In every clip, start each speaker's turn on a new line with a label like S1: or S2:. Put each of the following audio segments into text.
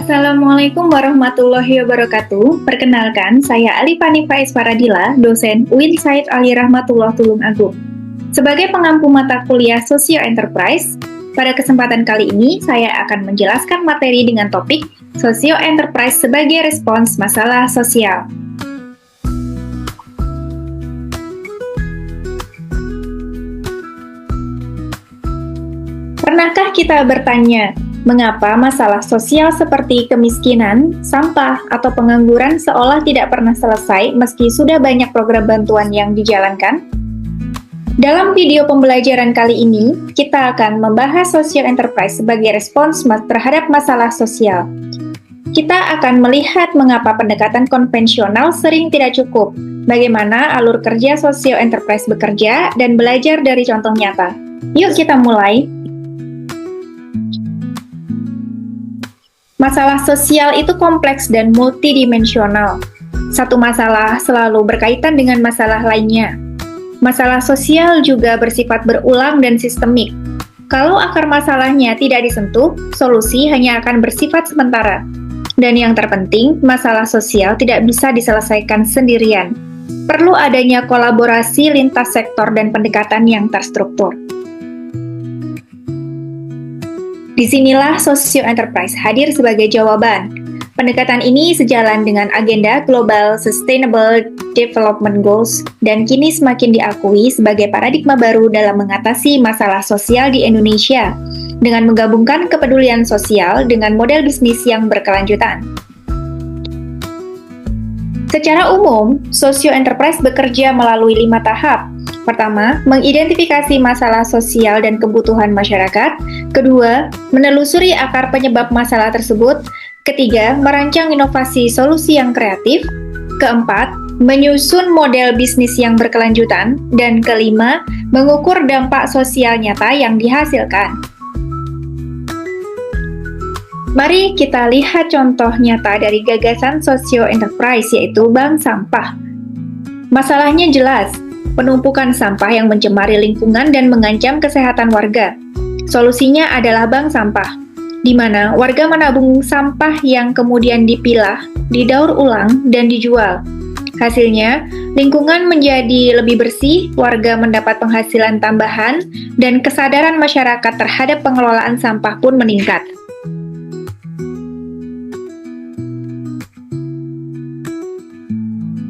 S1: Assalamualaikum warahmatullahi wabarakatuh. Perkenalkan, saya Alifani Faiz Faradila, dosen UIN Said Ali Rahmatullah Tulung Agung. Sebagai pengampu mata kuliah Sosio Enterprise, pada kesempatan kali ini saya akan menjelaskan materi dengan topik Sosio Enterprise sebagai respons masalah sosial. Pernahkah kita bertanya, mengapa masalah sosial seperti kemiskinan, sampah, atau pengangguran seolah tidak pernah selesai meski sudah banyak program bantuan yang dijalankan? Dalam video pembelajaran kali ini, kita akan membahas Sosio Enterprise sebagai respons terhadap masalah sosial. Kita akan melihat mengapa pendekatan konvensional sering tidak cukup, bagaimana alur kerja Sosio Enterprise bekerja, dan belajar dari contoh nyata. Yuk kita mulai. Masalah sosial itu kompleks dan multidimensional. Satu masalah selalu berkaitan dengan masalah lainnya. Masalah sosial juga bersifat berulang dan sistemik. Kalau akar masalahnya tidak disentuh, solusi hanya akan bersifat sementara. Dan yang terpenting, masalah sosial tidak bisa diselesaikan sendirian. Perlu adanya kolaborasi lintas sektor dan pendekatan yang terstruktur. Disinilah Sosio Enterprise hadir sebagai jawaban. Pendekatan ini sejalan dengan agenda Global Sustainable Development Goals dan kini semakin diakui sebagai paradigma baru dalam mengatasi masalah sosial di Indonesia, dengan menggabungkan kepedulian sosial dengan model bisnis yang berkelanjutan. Secara umum, Sosio Enterprise bekerja melalui 5 tahap. Pertama, mengidentifikasi masalah sosial dan kebutuhan masyarakat. Kedua, menelusuri akar penyebab masalah tersebut. Ketiga, merancang inovasi solusi yang kreatif. Keempat, menyusun model bisnis yang berkelanjutan. Dan kelima, mengukur dampak sosial nyata yang dihasilkan. Mari kita lihat contoh nyata dari gagasan Sosio Enterprise, yaitu bank sampah. Masalahnya jelas, penumpukan sampah yang mencemari lingkungan dan mengancam kesehatan warga. Solusinya adalah bank sampah, di mana warga menabung sampah yang kemudian dipilah, didaur ulang, dan dijual. Hasilnya, lingkungan menjadi lebih bersih, warga mendapat penghasilan tambahan, dan kesadaran masyarakat terhadap pengelolaan sampah pun meningkat.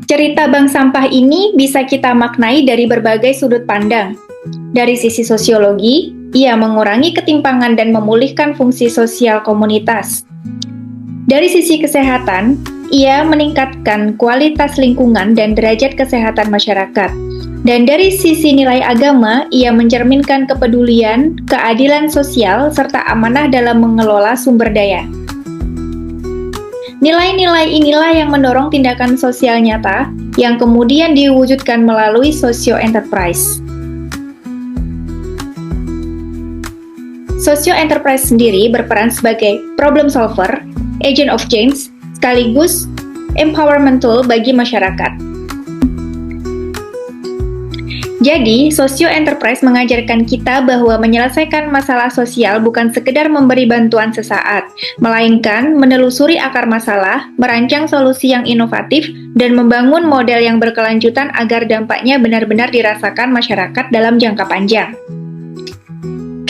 S1: Cerita bank sampah ini bisa kita maknai dari berbagai sudut pandang. Dari sisi sosiologi, ia mengurangi ketimpangan dan memulihkan fungsi sosial komunitas. Dari sisi kesehatan, ia meningkatkan kualitas lingkungan dan derajat kesehatan masyarakat. Dan dari sisi nilai agama, ia mencerminkan kepedulian, keadilan sosial, serta amanah dalam mengelola sumber daya. Nilai-nilai inilah yang mendorong tindakan sosial nyata yang kemudian diwujudkan melalui Sosio Enterprise. Sosio Enterprise sendiri berperan sebagai problem solver, agent of change, sekaligus empowerment tool bagi masyarakat. Jadi, Sosio Enterprise mengajarkan kita bahwa menyelesaikan masalah sosial bukan sekedar memberi bantuan sesaat, melainkan menelusuri akar masalah, merancang solusi yang inovatif, dan membangun model yang berkelanjutan agar dampaknya benar-benar dirasakan masyarakat dalam jangka panjang.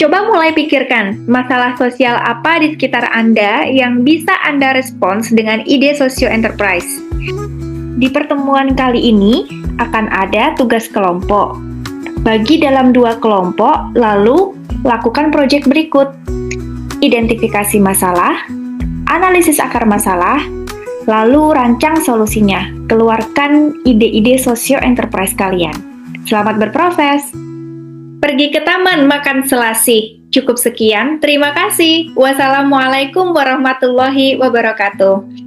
S1: Coba mulai pikirkan, masalah sosial apa di sekitar Anda yang bisa Anda respons dengan ide Sosio Enterprise. Di pertemuan kali ini akan ada tugas kelompok. Bagi dalam 2 kelompok, lalu lakukan proyek berikut. Identifikasi masalah, analisis akar masalah, lalu rancang solusinya. Keluarkan ide-ide Sosio Enterprise kalian. Selamat berproses! Pergi ke taman makan selasih. Cukup sekian, terima kasih. Wassalamualaikum warahmatullahi wabarakatuh.